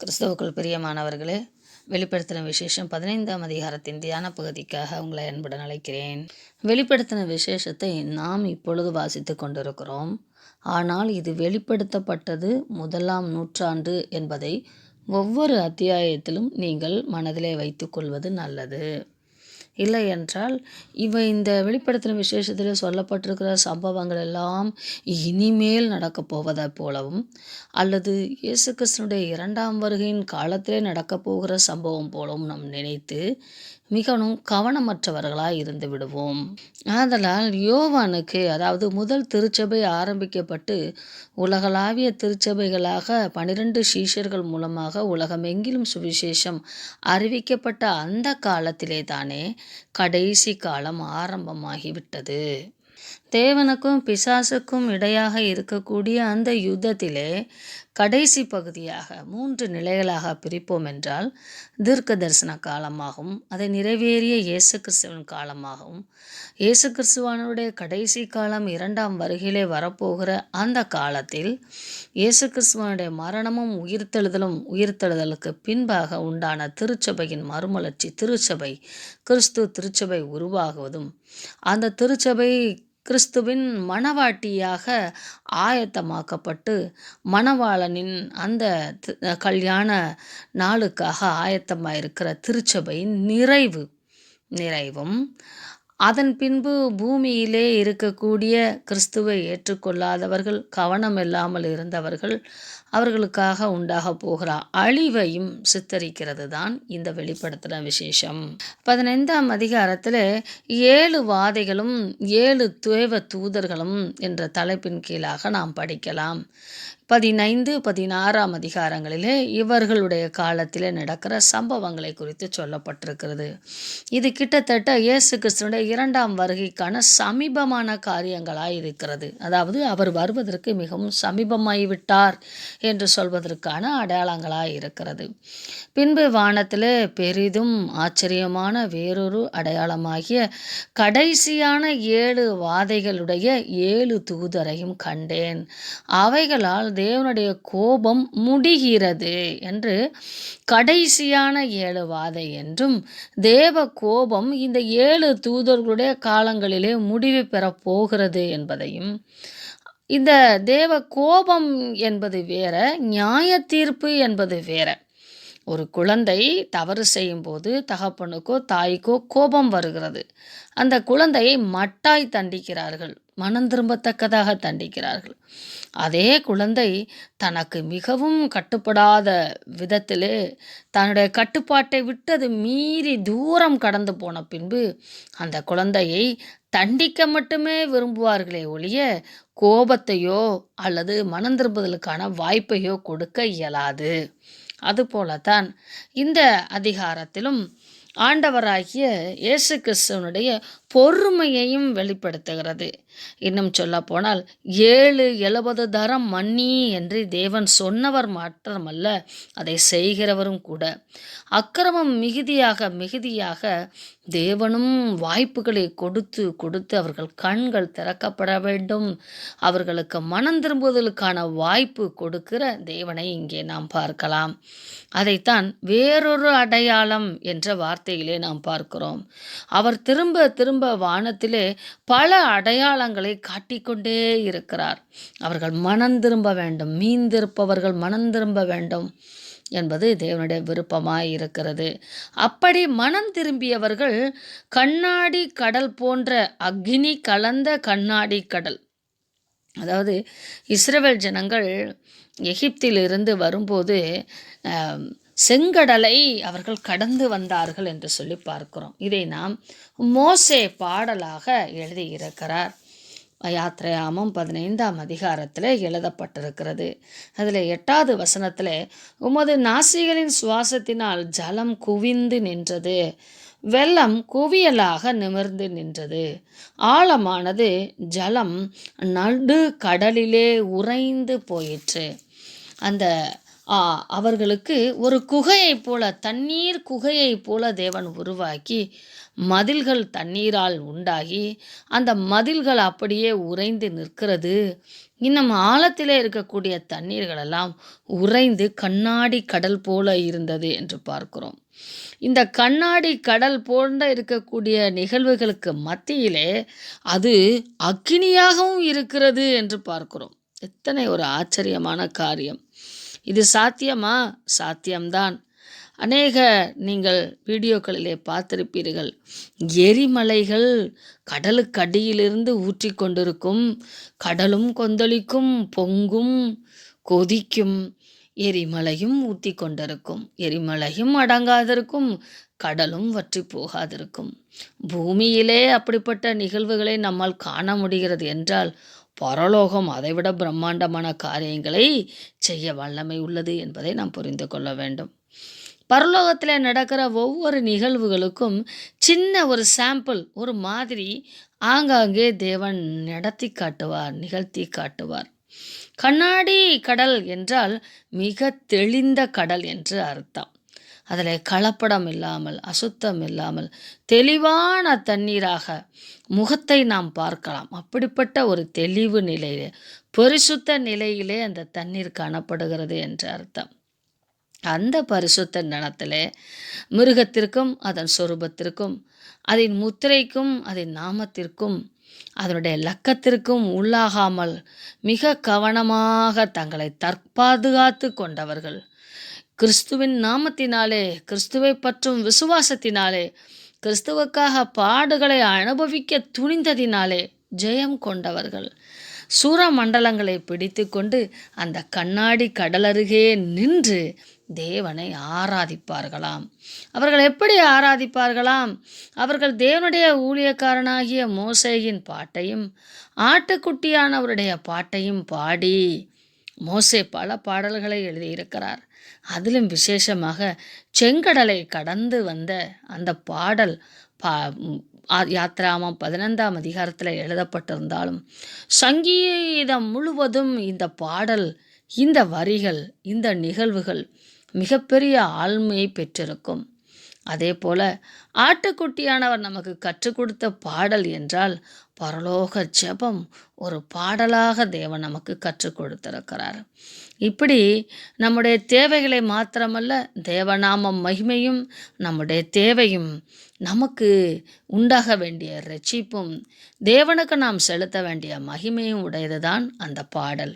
கிறிஸ்தவுக்குள் பிரியமானவர்களே, வெளிப்படுத்தின விசேஷம் 15ஆம் அதிகாரத்தின் தியான பகுதிக்காக உங்களை அன்புடன் அழைக்கிறேன். வெளிப்படுத்தின விசேஷத்தை நாம் இப்பொழுது வாசித்து கொண்டிருக்கிறோம். ஆனால் இது வெளிப்படுத்தப்பட்டது 1ஆம் நூற்றாண்டு என்பதை ஒவ்வொரு அத்தியாயத்திலும் நீங்கள் மனதிலே வைத்து கொள்வது நல்லது. இல்லை என்றால் இந்த வெளிப்படுத்தின விசேஷத்தில் சொல்லப்பட்டிருக்கிற சம்பவங்கள் எல்லாம் இனிமேல் நடக்கப் போவதை போலவும் அல்லது இயேசு கிறிஸ்துனுடைய 2ஆம் வருகையின் காலத்திலே நடக்கப் போகிற சம்பவம் போலவும் நாம் நினைத்து மிகவும் கவனமற்றவர்களாய் இருந்து விடுவோம். ஆதலால் யோவானுக்கு, அதாவது முதல் திருச்சபை ஆரம்பிக்கப்பட்டு உலகளாவிய திருச்சபைகளாக 12 சீஷர்கள் மூலமாக உலகமெங்கிலும் சுவிசேஷம் அறிவிக்கப்பட்ட அந்த காலத்திலே தானே கடைசி காலம் ஆரம்பமாகிவிட்டது. தேவனுக்கும் பிசாசுக்கும் இடையாக இருக்கக்கூடிய அந்த யுத்தத்திலே கடைசி பகுதியாக 3 நிலைகளாக பிரிப்போம் என்றால், தீர்க்க தரிசன காலமாகவும் அதை நிறைவேறிய இயேசு கிறிஸ்துவின் காலமாகவும், இயேசு கிறிஸ்துவானுடைய கடைசி காலம் 2ஆம் வருகையிலே வரப்போகிற அந்த காலத்தில் இயேசு கிறிஸ்துவனுடைய மரணமும் உயிர்த்தெழுதலுக்கு பின்பாக உண்டான திருச்சபையின் மறுமலர்ச்சி, கிறிஸ்து திருச்சபை உருவாகுவதும், அந்த திருச்சபை கிறிஸ்துவின் மணவாட்டியாக ஆயத்தமாக்கப்பட்டு மணவாளனின் அந்த கல்யாண நாளுக்காக ஆயத்தமாயிருக்கிற திருச்சபையின் நிறைவும், அதன் பின்பு பூமியிலே இருக்கக்கூடிய கிறிஸ்துவை ஏற்றுக்கொள்ளாதவர்கள், கவனம் இல்லாமல் இருந்தவர்கள், அவர்களுக்காக உண்டாக போகிற அழிவையும் சித்தரிக்கிறது தான் இந்த வெளிப்படுத்தின விசேஷம். 15ஆம் அதிகாரத்தில் 7 வாதைகளும் 7 தேவ தூதர்களும் என்ற தலைப்பின் கீழாக நாம் படிக்கலாம். 15, 16ஆம் அதிகாரங்களிலே இவர்களுடைய காலத்திலே நடக்கிற சம்பவங்களை குறித்து சொல்லப்பட்டிருக்கிறது. இது கிட்டத்தட்ட இயேசு கிறிஸ்துடைய 2ஆம் வருகைக்கான சமீபமான காரியங்களாய் இருக்கிறது. அதாவது அவர் வருவதற்கு மிகவும் சமீபமாகிவிட்டார் என்று சொல்வதற்கான அடையாளங்களாய் இருக்கிறது. பின்பு வானத்திலே பெரிதும் ஆச்சரியமான வேறொரு அடையாளமாகிய கடைசியான 7 வாதைகளுடைய 7 தூதரையும் கண்டேன். அவைகளால் தேவனுடைய கோபம் முடிகிறது என்று, கடைசியான 7 வாதை என்றும், தேவ கோபம் இந்த 7 தூதர்களுடைய காலங்களிலே முடிவு பெறப் போகிறது என்பதையும், இந்த தேவ கோபம் என்பது வேற, நியாய தீர்ப்பு என்பது வேற. ஒரு குழந்தை தவறு செய்யும்போது தகப்பனுக்கோ தாய்க்கோ கோபம் வருகிறது. அந்த குழந்தையை மட்டாய் தண்டிக்கிறார்கள், மனம் திரும்பத்தக்கதாக தண்டிக்கிறார்கள். அதே குழந்தை தனக்கு மிகவும் கட்டுப்படாத விதத்திலே தன்னுடைய கட்டுப்பாட்டை விட்டு அது மீறி தூரம் கடந்து போன பின்பு அந்த குழந்தையை தண்டிக்க மட்டுமே விரும்புவார்களே ஒழிய கோபத்தையோ அல்லது மனம் திரும்புதலுக்கான வாய்ப்பையோ கொடுக்க இயலாது. அதுபோலத்தான் இந்த அதிகாரத்திலும் ஆண்டவராகிய இயேசு கிறிஸ்துவனுடைய பொறுமையையும் வெளிப்படுத்துகிறது. இன்னும் சொல்ல போனால் 70 தரம் மன்னி என்று தேவன் சொன்னவர் மாத்திரமல்ல, அதை செய்கிறவரும் கூட. அக்கிரமம் மிகுதியாக தேவனும் வாய்ப்புகளை கொடுத்து அவர்கள் கண்கள் திறக்கப்பட வேண்டும், அவர்களுக்கு மனம் திரும்புவதற்கான வாய்ப்பு கொடுக்கிற தேவனை இங்கே நாம் பார்க்கலாம். அதைத்தான் வேறொரு அடையாளம் என்ற வார்த்தையிலே நாம் பார்க்கிறோம். அவர் திரும்ப வானத்திலே பல அடையாளங்களை காட்டிக்கொண்டே இருக்கிறார். அவர்கள் மனம் திரும்ப வேண்டும், மீந்திருப்பவர்கள் மனம் திரும்ப வேண்டும் என்பது தேவனுடைய விருப்பமாய் இருக்கிறது. அப்படி மனம் திரும்பியவர்கள் கண்ணாடி கடல் போன்ற, அக்னி கலந்த கண்ணாடி கடல், அதாவது இஸ்ரவேல் ஜனங்கள் எகிப்திலிருந்து வரும்போது செங்கடலை அவர்கள் கடந்து வந்தார்கள் என்று சொல்லி பார்க்கிறோம். இதை நாம் மோசே பாடலாக எழுதியிருக்கிறார். யாத்திரையாமம் 15ஆம் அதிகாரத்தில் எழுதப்பட்டிருக்கிறது. அதில் 8வது வசனத்தில், உமது நாசிகளின் சுவாசத்தினால் ஜலம் குவிந்து நின்றது, வெள்ளம் குவியலாக நிமிர்ந்து நின்றது, ஆழமானது ஜலம் நடு கடலிலே உறைந்து போயிற்று. அந்த அவர்களுக்கு ஒரு குகையைப் போல, தண்ணீர் குகையைப் போல தேவன் உருவாக்கி, மதில்கள் தண்ணீரால் உண்டாகி, அந்த மதில்கள் அப்படியே உறைந்து நிற்கிறது. இன்னும் ஆழத்திலே இருக்கக்கூடிய தண்ணீர்களெல்லாம் உறைந்து கண்ணாடி கடல் போல இருந்தது என்று பார்க்கிறோம். இந்த கண்ணாடி கடல் போன்ற இருக்கக்கூடிய நிகழ்வுகளுக்கு மத்தியிலே அது அக்கினியாகவும் இருக்கிறது என்று பார்க்கிறோம். எத்தனை ஒரு ஆச்சரியமான காரியம்! இது சாத்தியமா? சாத்தியம்தான். அநேக நீங்கள் வீடியோக்களிலே பார்த்திருப்பீர்கள். எரிமலைகள் கடலுக்கடியிலிருந்து ஊற்றி கொண்டிருக்கும், கடலும் கொந்தளிக்கும், பொங்கும், கொதிக்கும், எரிமலையும் ஊற்றி கொண்டிருக்கும், எரிமலையும் அடங்காதிருக்கும், கடலும் வற்றி போகாதிருக்கும். பூமியிலே அப்படிப்பட்ட நிகழ்வுகளை நம்மால் காண முடிகிறது என்றால், பரலோகம் அதைவிட பிரம்மாண்டமான காரியங்களை செய்ய வல்லமை உள்ளது என்பதை நாம் புரிந்து கொள்ள வேண்டும். பரலோகத்தில் நடக்கிற ஒவ்வொரு நிகழ்வுகளுக்கும் சின்ன ஒரு சாம்பிள், ஒரு மாதிரி ஆங்காங்கே தேவன் நடத்தி காட்டுவார், நிகழ்த்தி காட்டுவார். கண்ணாடி கடல் என்றால் மிக தெளிந்த கடல் என்று அர்த்தம். அதில் கலப்படம் இல்லாமல், அசுத்தம் இல்லாமல், தெளிவான தண்ணீராக முகத்தை நாம் பார்க்கலாம். அப்படிப்பட்ட ஒரு தெளிவு நிலையிலே, பரிசுத்த நிலையிலே அந்த தண்ணீர் காணப்படுகிறது என்று அர்த்தம். அந்த பரிசுத்த நிலத்திலே மிருகத்திற்கும் அதன் சொரூபத்திற்கும், அதன் முத்திரைக்கும் அதன் நாமத்திற்கும், அதனுடைய லக்கத்திற்கும் உள்ளாகாமல் மிக கவனமாக தங்களை தற்பாதுகாத்து கொண்டவர்கள், கிறிஸ்துவின் நாமத்தினாலே, கிறிஸ்துவை பற்றும் விசுவாசத்தினாலே, கிறிஸ்துவுக்காக பாடுகளை அனுபவிக்க துணிந்ததினாலே ஜெயம் கொண்டவர்கள் சூரமண்டலங்களை பிடித்து கொண்டு அந்த கண்ணாடி கடலருகே நின்று தேவனை ஆராதிப்பார்களாம். அவர்கள் எப்படி ஆராதிப்பார்களாம்? அவர்கள் தேவனுடைய ஊழியக்காரனாகிய மோசேயின் பாட்டையும் ஆட்டுக்குட்டியானவருடைய பாட்டையும் பாடி, மோசே பல பாடல்களை எழுதியிருக்கிறார். அதிலும் விசேஷமாக செங்கடலை கடந்து வந்த அந்த பாடல் யாத்ராமம் 15ஆம் அதிகாரத்தில் எழுதப்பட்டிருந்தாலும், சங்கீதம் முழுவதும் இந்த பாடல், இந்த வரிகள், இந்த நிகழ்வுகள் மிகப்பெரிய ஆழ்மையை பெற்றிருக்கும். அதே போல ஆட்டுக்குட்டியானவர் நமக்கு கற்றுக் கொடுத்த பாடல் என்றால் பரலோக ஜெபம் ஒரு பாடலாக தேவன் நமக்கு கற்றுக் கொடுத்திருக்கிறார். இப்படி நம்முடைய தேவைகளை மாத்திரமல்ல, தேவநாம மகிமையும் நம்முடைய தேவையும், நமக்கு உண்டாக வேண்டிய இரட்சிப்பும், தேவனுக்கு நாம் செலுத்த வேண்டிய மகிமையும் உடையதுதான் அந்த பாடல்.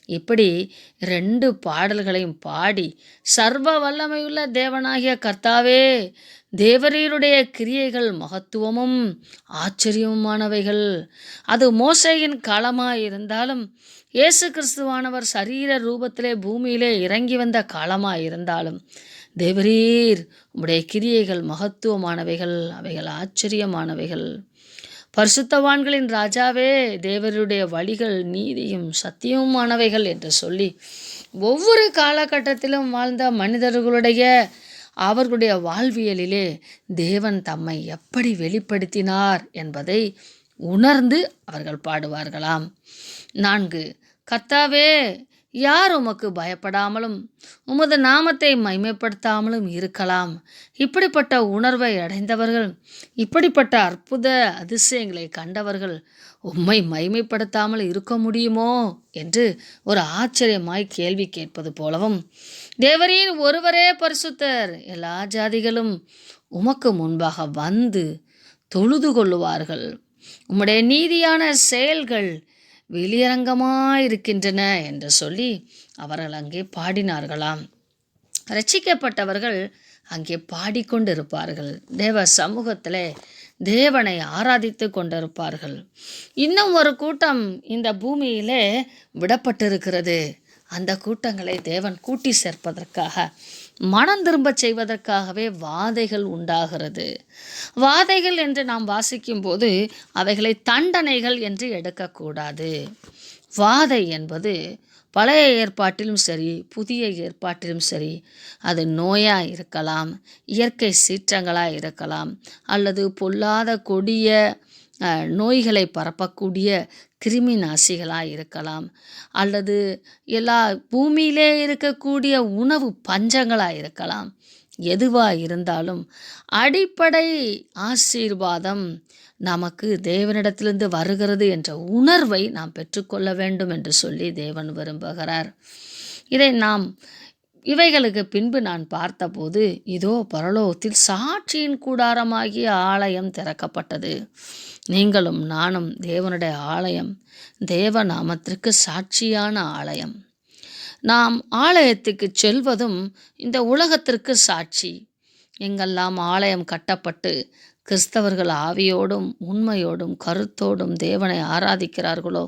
இப்படி 2 பாடல்களையும் பாடி, சர்வ வல்லமையுள்ள தேவனாகிய கர்த்தாவே, தேவரீருடைய கிரியைகள் மகத்துவமும் ஆச்சரியமானவைகள். அது மோசேயின் காலமாய் இருந்தாலும், இயேசு கிறிஸ்துவானவர் சரீர ரூபத்திலே பூமியிலே இறங்கி வந்த காலமாய் இருந்தாலும், தேவரீர் உம்முடைய கிரியைகள் மகத்துவமானவைகள், அவைகள் ஆச்சரியமானவைகள். பரிசுத்தவான்களின் ராஜாவே, தேவருடைய வழிகள் நீதியும் சத்தியமுமானவைகள் என்று சொல்லி, ஒவ்வொரு காலகட்டத்திலும் வாழ்ந்த மனிதர்களுடைய அவர்களுடைய வாழ்வியலிலே தேவன் தம்மை எப்படி வெளிப்படுத்தினார் என்பதை உணர்ந்து அவர்கள் பாடுவார்களாம். 4, கர்த்தாவே, யார் உமக்கு பயப்படாமலும் உமது நாமத்தை மைமைப்படுத்தாமலும் இருக்கலாம்? இப்படிப்பட்ட உணர்வை அடைந்தவர்கள், இப்படிப்பட்ட அற்புத அதிசயங்களை கண்டவர்கள் உம்மை மைமைப்படுத்தாமல் இருக்க முடியுமோ என்று ஒரு ஆச்சரியமாய் கேள்வி கேட்பது போலவும், தேவரீர் ஒருவரே பரிசுத்தர், எல்லா ஜாதிகளும் உமக்கு முன்பாக வந்து தொழுது கொள்ளுவார்கள், உம்முடைய நீதியான செயல்கள் வெளியரங்கமாயிருக்கின்றன என்று சொல்லி அவர்கள் அங்கே பாடினார்களாம். ரட்சிக்கப்பட்டவர்கள் அங்கே பாடிக்கொண்டிருப்பார்கள். தேவ சமூகத்தில் தேவனை ஆராதித்து கொண்டிருப்பார்கள். இன்னும் ஒரு கூட்டம் இந்த பூமியிலே விடப்பட்டிருக்கிறது. அந்த கூட்டங்களை தேவன் கூட்டி சேர்ப்பதற்காக, மனம் திரும்ப செய்வதற்காகவே வாதைகள் உண்டாகிறது. வாதைகள் என்று நாம் வாசிக்கும்போது அவைகளை தண்டனைகள் என்று எடுக்கக்கூடாது. வாதை என்பது பழைய ஏற்பாட்டிலும் சரி, புதிய ஏற்பாட்டிலும் சரி, அது நோயாக இருக்கலாம், இயற்கை சீற்றங்களாக இருக்கலாம், அல்லது பொல்லாத கொடிய நோய்களை பரப்பக்கூடிய கிருமி நாசிகளாக இருக்கலாம், அல்லது எல்லா பூமியிலே இருக்கக்கூடிய உணவு பஞ்சங்களாக இருக்கலாம். எதுவாக இருந்தாலும் அடிப்படை ஆசீர்வாதம் நமக்கு தேவனிடத்திலிருந்து வருகிறது என்ற உணர்வை நாம் பெற்றுக்கொள்ள வேண்டும் என்று சொல்லி தேவன் விரும்புகிறார். இவைகளுக்கு பின்பு நான் பார்த்தபோது, இதோ பரலோகத்தில் சாட்சியின் கூடாரமாகிய ஆலயம் திறக்கப்பட்டது. நீங்களும் நானும் தேவனுடைய ஆலயம், தேவ நாமத்திற்கு சாட்சியான ஆலயம். நாம் ஆலயத்துக்கு செல்வதும் இந்த உலகத்திற்கு சாட்சி. எங்கெல்லாம் ஆலயம் கட்டப்பட்டு கிறிஸ்தவர்கள் ஆவியோடும் உண்மையோடும் கருத்தோடும் தேவனை ஆராதிக்கிறார்களோ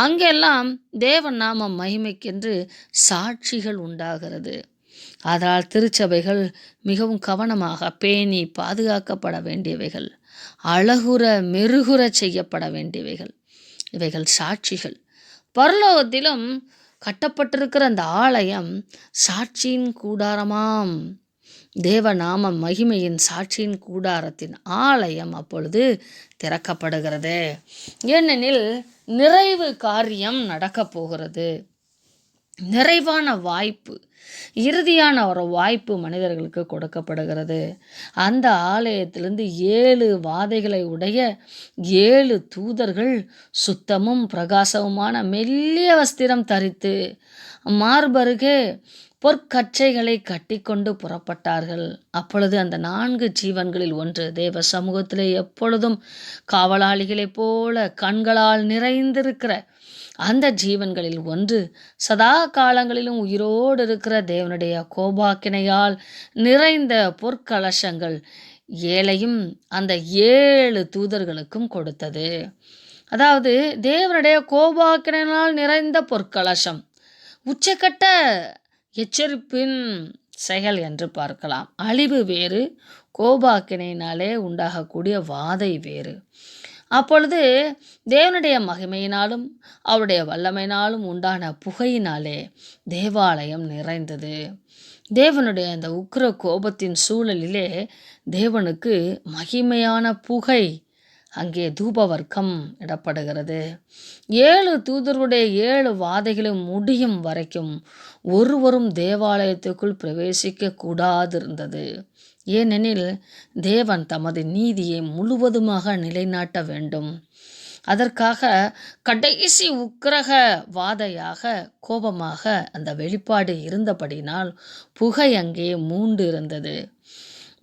அங்கெல்லாம் தேவன் நாம மகிமைக்கென்று சாட்சிகள் உண்டாகிறது. அதனால் திருச்சபைகள் மிகவும் கவனமாக பேணி பாதுகாக்கப்பட வேண்டியவைகள், அழகுற மெருகுற செய்யப்பட வேண்டியவைகள். இவைகள் சாட்சிகள். பரலோகத்திலும் கட்டப்பட்டிருக்கிற அந்த ஆலயம் சாட்சியின் கூடாரமாம். தேவநாம மகிமையின் சாட்சியின் கூடாரத்தின் ஆலயம் அப்பொழுது திறக்கப்படுகிறது. ஏனெனில் நிறைவு காரியம் நடக்கப் போகிறது. நிறைவான வாய்ப்பு, இறுதியான ஒரு வாய்ப்பு மனிதர்களுக்கு கொடுக்கப்படுகிறது. அந்த ஆலயத்திலிருந்து 7 வாதைகளை உடைய 7 தூதர்கள் சுத்தமும் பிரகாசமுமான மெல்லிய வஸ்திரம் தரித்து மார்பருகே பொற்கச்சைகளை கட்டிக்கொண்டு புறப்பட்டார்கள். அப்பொழுது அந்த 4 ஜீவன்களில் ஒன்று தேவ சமூகத்திலே எப்பொழுதும் காவலாளிகளைப் போல கண்களால் நிறைந்திருக்கிற அந்த ஜீவன்களில் ஒன்று சதா காலங்களிலும் உயிரோடு இருக்கிற தேவனுடைய கோபாக்கினையால் நிறைந்த பொற்கலசங்கள் 7ஐயும் அந்த 7 தூதர்களுக்கும் கொடுத்தது. அதாவது தேவனுடைய கோபாக்கினையால் நிறைந்த பொற்கலசம் உச்சக்கட்ட எச்சரிப்பின் செயல் என்று பார்க்கலாம். அழிவு வேறு, கோபாக்கினையினாலே உண்டாகக்கூடிய வாதை வேறு. அப்பொழுது தேவனுடைய மகிமையினாலும் அவருடைய வல்லமையினாலும் உண்டான புகையினாலே தேவாலயம் நிறைந்தது. தேவனுடைய அந்த உக்கிர கோபத்தின் சூழலிலே தேவனுக்கு மகிமையான புகை அங்கே தூபவர்க்கம் இடப்படுகிறது. 7 தூதருடைய 7 வாதைகளும் முடியும் வரைக்கும் ஒருவரும் தேவாலயத்துக்குள் பிரவேசிக்க கூடாதிருந்தது. ஏனெனில் தேவன் தமது நீதியை முழுவதுமாக நிலைநாட்ட வேண்டும். அதற்காக கடைசி உக்கிரக வாதையாக கோபமாக அந்த வெளிப்பாடு இருந்தபடினால் புகை அங்கே மூண்டு இருந்தது.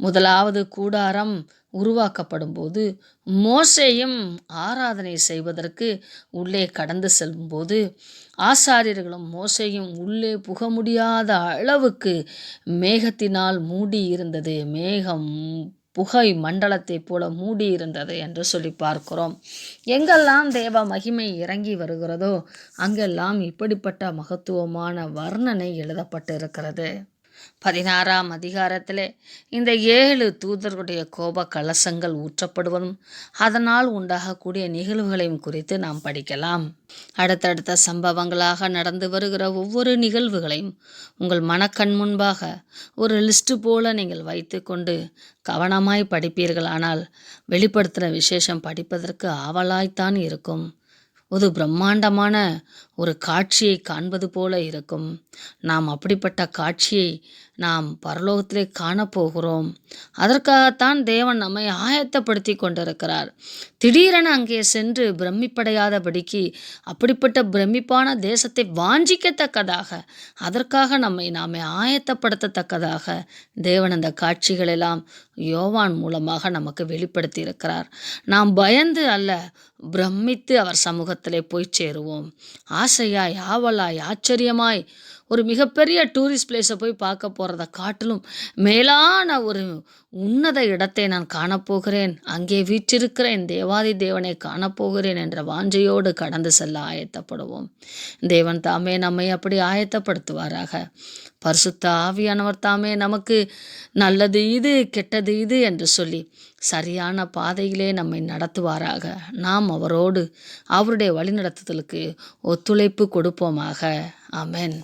முதலாவது கூடாரம் உருவாக்கப்படும் போது மோசேயும் ஆராதனை செய்வதற்கு உள்ளே கடந்து செல்லும்போது ஆசாரியர்களும் மோசேயும் உள்ளே புக முடியாத அளவுக்கு மேகத்தினால் மூடி இருந்தது. மேகம் புகை மண்டலத்தை போல மூடி இருந்தது என்று சொல்லி பார்க்கிறோம். எங்கெல்லாம் தேவ மகிமை இறங்கி வருகிறதோ அங்கெல்லாம் இப்படிப்பட்ட மகத்துவமான வர்ணனை எழுதப்பட்டு இருக்கிறது. 16ஆம் அதிகாரத்திலே இந்த 7 தூதர்களுடைய கோப கலசங்கள் ஊற்றப்படுவதும் அதனால் உண்டாகக்கூடிய நிகழ்வுகளையும் குறித்து நாம் படிக்கலாம். அடுத்தடுத்த சம்பவங்களாக நடந்து வருகிற ஒவ்வொரு நிகழ்வுகளையும் உங்கள் மனக்கண் முன்பாக ஒரு லிஸ்ட்டு போல நீங்கள் வைத்து கொண்டு கவனமாய் படிப்பீர்களானால் வெளிப்படுத்துகிற விசேஷம் படிப்பதற்கு ஆவலாய்த்தான் இருக்கும். ஒரு பிரம்மாண்டமான ஒரு காட்சியை காண்பது போல இருக்கும். நாம் அப்படிப்பட்ட காட்சியை நாம் பரலோகத்திலே காணப்போகிறோம். அதற்காகத்தான் தேவன் நம்மை ஆயத்தப்படுத்தி கொண்டிருக்கிறார். திடீரென அங்கே சென்று பிரமிப்படையாதபடிக்கு அப்படிப்பட்ட பிரமிப்பான தேசத்தை வாஞ்சிக்கத்தக்கதாக அதற்காக நாமே ஆயத்தப்படுத்தத்தக்கதாக தேவன் அந்த காட்சிகளெல்லாம் யோவான் மூலமாக நமக்கு வெளிப்படுத்தி இருக்கிறார். நாம் பயந்து அல்ல, பிரமித்து அவர் சமூகத்திலே போய் சேருவோம். ஆசையாய், ஆவலாய், ஆச்சரியமாய் ஒரு மிகப்பெரிய டூரிஸ்ட் பிளேஸை போய் பார்க்க போகிறத காட்டிலும் மேலான ஒரு உன்னத இடத்தை நான் காணப்போகிறேன், அங்கே வீற்றிருக்கிறேன், தேவாதி தேவனை காணப்போகிறேன் என்ற வாஞ்சையோடு கடந்து செல்ல ஆயத்தப்படுவோம். தேவன் தாமே நம்மை அப்படி ஆயத்தப்படுத்துவாராக. பரிசுத்த ஆவியானவர் தாமே நமக்கு நல்லது இது, கெட்டது இது என்று சொல்லி சரியான பாதையிலே நம்மை நடத்துவாராக. நாம் அவரோடு அவருடைய வழிநடத்துதலுக்கு ஒத்துழைப்பு கொடுப்போமாக. ஆமென்.